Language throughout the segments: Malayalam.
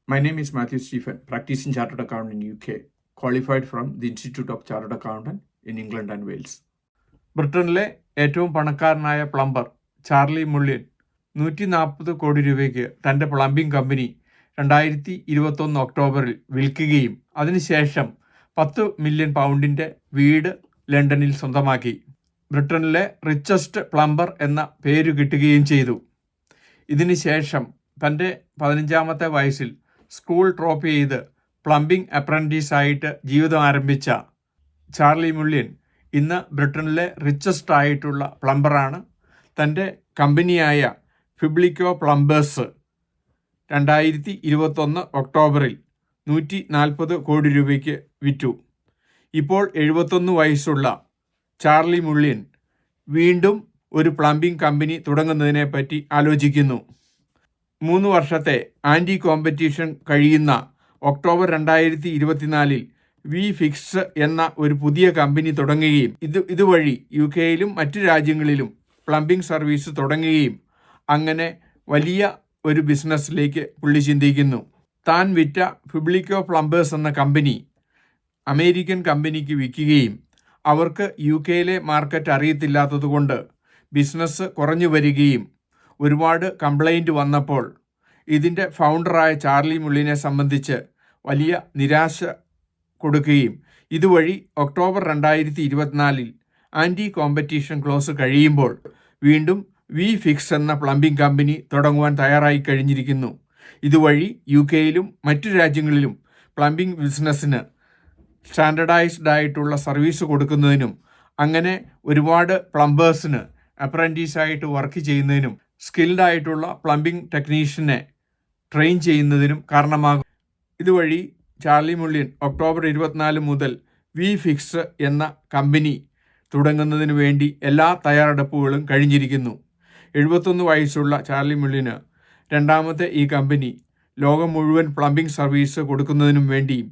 My name is Matthew Stephen, practicing chartered accountant in UK, qualified from the Institute of Chartered Accountant in England and Wales. ബ്രിട്ടനിലെ ഏറ്റവും പണക്കാരനായ പ്ലംബർ ചാർലി മുള്ളിൻ 140 കോടി രൂപയ്ക്ക് തൻ്റെ പ്ലംബിംഗ് കമ്പനി 2021 ഒക്ടോബറിൽ വിൽക്കുകയും അതിനുശേഷം 10 മില്യൺ പൗണ്ടിൻ്റെ വീട് ലണ്ടനിൽ സ്വന്തമാക്കി. ബ്രിട്ടനിലെ റിച്ചസ്റ്റ് പ്ലംബർ എന്ന പേര് കിട്ടുകയും ചെയ്തു. ഇതിനുശേഷം തൻ്റെ 15ാമത്തെ വയസ്സിൽ സ്കൂൾ ഡ്രോപ്പ് ചെയ്ത് പ്ലംബിംഗ് അപ്രൻറ്റീസായിട്ട് ജീവിതം ആരംഭിച്ച ചാർലി മുള്ളിൻ ഇന്ന് ബ്രിട്ടനിലെ റിച്ചസ്റ്റ് ആയിട്ടുള്ള പ്ലംബറാണ്. തൻ്റെ കമ്പനിയായ ഫിബ്ലിക്കോ പ്ലംബേഴ്സ് 2021 ഒക്ടോബറിൽ 140 കോടി രൂപയ്ക്ക് വിറ്റു. ഇപ്പോൾ 71 വയസ്സുള്ള ചാർലി മുള്ളിൻ വീണ്ടും ഒരു പ്ലംബിംഗ് കമ്പനി തുടങ്ങുന്നതിനെപ്പറ്റി ആലോചിക്കുന്നു. 3 വർഷത്തെ ആൻറ്റി കോമ്പറ്റീഷൻ കഴിയുന്ന ഒക്ടോബർ 2024 വി ഫിക്സ് എന്ന ഒരു പുതിയ കമ്പനി തുടങ്ങുകയും ഇതുവഴി UK-യിലും മറ്റു രാജ്യങ്ങളിലും പ്ലംബിംഗ് സർവീസ് തുടങ്ങുകയും അങ്ങനെ വലിയ ഒരു ബിസിനസ്സിലേക്ക് പുള്ളി ചിന്തിക്കുന്നു. താൻ വിറ്റ ഫിബ്ലിക്കോ പ്ലംബേഴ്സ് എന്ന കമ്പനി അമേരിക്കൻ കമ്പനിക്ക് വിൽക്കുകയും അവർക്ക് UK-യിലെ മാർക്കറ്റ് അറിയത്തില്ലാത്തതുകൊണ്ട് ബിസിനസ് കുറഞ്ഞു വരികയും ഒരുപാട് കംപ്ലൈൻറ്റ് വന്നപ്പോൾ ഇതിൻ്റെ ഫൗണ്ടറായ ചാർലി മുള്ളിനെ സംബന്ധിച്ച് വലിയ നിരാശ കൊടുക്കുകയും ഇതുവഴി ഒക്ടോബർ 2024 ആൻറ്റി കോമ്പറ്റീഷൻ ക്ലോസ് കഴിയുമ്പോൾ വീണ്ടും വി ഫിക്സ് എന്ന പ്ലംബിംഗ് കമ്പനി തുടങ്ങുവാൻ തയ്യാറായി കഴിഞ്ഞിരിക്കുന്നു. ഇതുവഴി UK-യിലും മറ്റു രാജ്യങ്ങളിലും പ്ലംബിംഗ് ബിസിനസ്സിന് സ്റ്റാൻഡർഡൈസ്ഡ് ആയിട്ടുള്ള സർവീസ് കൊടുക്കുന്നതിനും അങ്ങനെ ഒരുപാട് പ്ലംബേഴ്സിന് അപ്രൻറ്റീസായിട്ട് വർക്ക് ചെയ്യുന്നതിനും സ്കിൽഡ് ആയിട്ടുള്ള പ്ലംബിംഗ് ടെക്നീഷ്യനെ ട്രെയിൻ ചെയ്യുന്നതിനും കാരണമാകും. ഇതുവഴി ചാർലി മുള്ളിൻ ഒക്ടോബർ 24 മുതൽ വി ഫിക്സ് എന്ന കമ്പനി തുടങ്ങുന്നതിന് വേണ്ടി എല്ലാ തയ്യാറെടുപ്പുകളും കഴിഞ്ഞിരിക്കുന്നു. 71 വയസ്സുള്ള ചാർലി മുള്ളിന് രണ്ടാമത്തെ ഈ കമ്പനി ലോകം മുഴുവൻ പ്ലംബിംഗ് സർവീസ് കൊടുക്കുന്നതിനും വേണ്ടിയും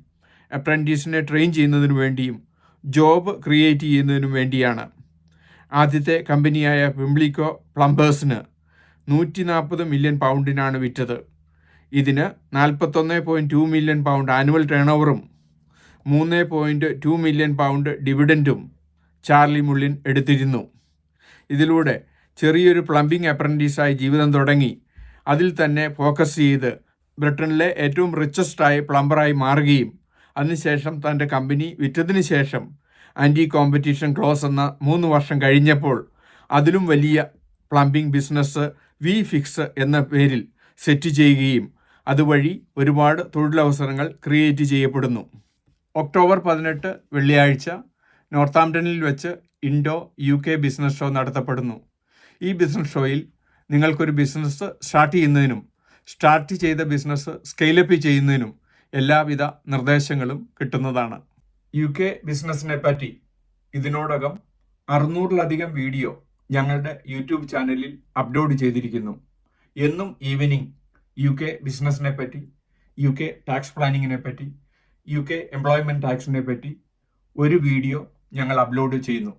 അപ്രൻറ്റീസിനെ ട്രെയിൻ ചെയ്യുന്നതിനു വേണ്ടിയും ജോബ് ക്രിയേറ്റ് ചെയ്യുന്നതിനും വേണ്ടിയാണ്. ആദ്യത്തെ കമ്പനിയായ ഫിബ്ലിക്കോ പ്ലംബേഴ്സിന് 140 മില്യൺ പൗണ്ടിനാണ് വിറ്റത്. ഇതിന് 41.2 മില്യൺ പൗണ്ട് ആനുവൽ ടേൺ ഓവറും 3.2 മില്യൺ പൗണ്ട് ഡിവിഡൻറ്റും ചാർലി മുള്ളിൻ എടുത്തിരുന്നു. ഇതിലൂടെ ചെറിയൊരു പ്ലംബിംഗ് അപ്രൻറ്റീസായി ജീവിതം തുടങ്ങി അതിൽ തന്നെ ഫോക്കസ് ചെയ്ത് ബ്രിട്ടനിലെ ഏറ്റവും റിച്ചസ്റ്റായ പ്ലംബറായി മാറുകയും അതിനുശേഷം തൻ്റെ കമ്പനി വിറ്റതിന് ശേഷം ആൻറ്റി കോമ്പറ്റീഷൻ ക്ലോസ് എന്ന 3 വർഷം കഴിഞ്ഞപ്പോൾ അതിലും വലിയ പ്ലംബിംഗ് ബിസിനസ് വി ഫിക്സ് എന്ന പേരിൽ സെറ്റ് ചെയ്യുകയും അതുവഴി ഒരുപാട് തൊഴിലവസരങ്ങൾ ക്രിയേറ്റ് ചെയ്യപ്പെടുന്നു. ഒക്ടോബർ 18 വെള്ളിയാഴ്ച നോർത്താംപ്ടണിൽ വെച്ച് ഇൻഡോ UK ബിസിനസ് ഷോ നടത്തപ്പെടുന്നു. ഈ ബിസിനസ് ഷോയിൽ നിങ്ങൾക്കൊരു ബിസിനസ് സ്റ്റാർട്ട് ചെയ്യുന്നതിനും സ്റ്റാർട്ട് ചെയ്ത ബിസിനസ് സ്കെയിലപ്പ് ചെയ്യുന്നതിനും എല്ലാവിധ നിർദ്ദേശങ്ങളും കിട്ടുന്നതാണ്. UK ബിസിനസ്സിനെ പറ്റി ഇതിനോടകം 600-ലധികം വീഡിയോ ഞങ്ങളുടെ യൂട്യൂബ് ചാനലിൽ അപ്ലോഡ് ചെയ്തിരിക്കുന്നു. എന്നും ഈവനിങ് UK ബിസിനസ്സിനെ പറ്റി, UK ടാക്സ് പ്ലാനിങ്ങിനെ പറ്റി, UK എംപ്ലോയ്മെൻറ്റ് ടാക്സിനെ പറ്റി ഒരു വീഡിയോ ഞങ്ങൾ അപ്ലോഡ് ചെയ്യുന്നു.